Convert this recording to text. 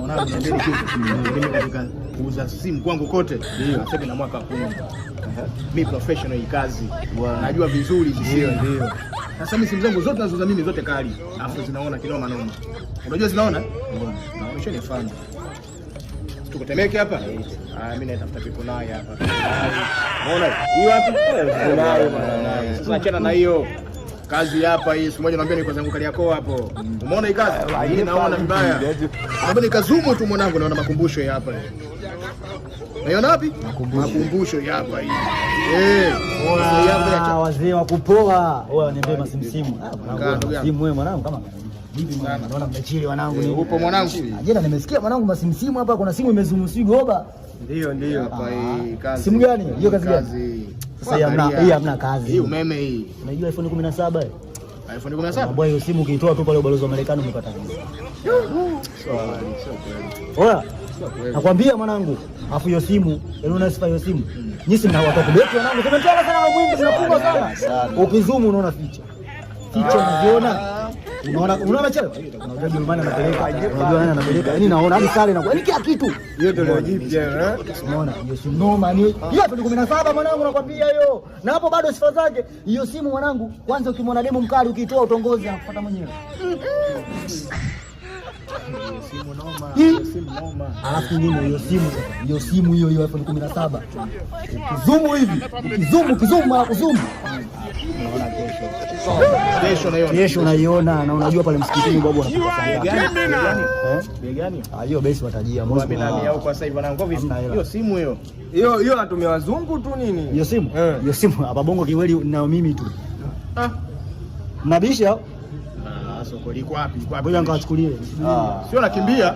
Mwanangu niambie kitu. Mimi katika kuuza simu kwangu kote. Sasa na mwaka 10. Mimi professional hii kazi. Najua vizuri sio ndio. Sasa mimi simu zangu zote nazo mimi zote kali. Alafu zinaona kinoma noma. Unajua zinaona? Naonyesha ni fan. Tukutemeke hapa? Mimi naitafuta pipo naye hapa. Unaona? Hiyo wapi? Nayo bwana. Sasa achana na hiyo. Kazi hapa hii, siku moja naambia niko zangu Kariakoo hapo. Umeona hii kazi? Hii naona vibaya. Naomba nikazumu tu mwanangu, naona makumbusho hapa. Unaona wapi? Makumbusho hapa hii. Wazee wa kupoa. Wewe niambie masimsimu. Simu wewe mwanangu kama bibi sana. Naona mmechili wanangu ni. Upo mwanangu? Jana nimesikia mwanangu masimsimu hapa kuna simu imezumu sigoba. Ndio hapa hii kazi. Simu gani? Hiyo kazi gani? Sasa hii hamna kazi. Hii umeme hii. Unajua iPhone 17 iPhone 17? Mbona hiyo simu ukiitoa tu pale ubalozi wa Marekani umepata kazi. Sio kweli. Oya. Nakwambia mwanangu, afu hiyo simu, unasifa hiyo simu. Nyinyi mna watu kubeti wanangu. Tumetoka sana na mwimbi zinafunga sana. Ukizoom unaona ficha. Ficha unaziona? Unaona chale? Unajua Jerumani anapeleka. Unajua nani anapeleka? Yaani naona hadi sare na yaani kila kitu. Hiyo ndio leo jipya Unaona? Hiyo simu noma ni. Hiyo hapo 17 mwanangu nakwambia hiyo. Na hapo bado sifa zake. Hiyo simu mwanangu, kwanza ukimwona demo mkali ukitoa utongozi anakufuata mwenyewe. simu noma, simu noma. Alafu nini hiyo simu hiyo iPhone 17. Kizumu hivi, kizumu mara kuzumu. Unaona kesho unaiona na unajua pale msikitini babu anakupa bei gani? Hiyo basi watajia Moscow. Mimi na huko sasa hivi wanangu hiyo simu hiyo natumia wazungu tu nini? Hiyo simu hapa Bongo kiweli na mimi tu. Mnabisha? Soko liko wapi? Ngoja ngawachukulie. Sio nakimbia.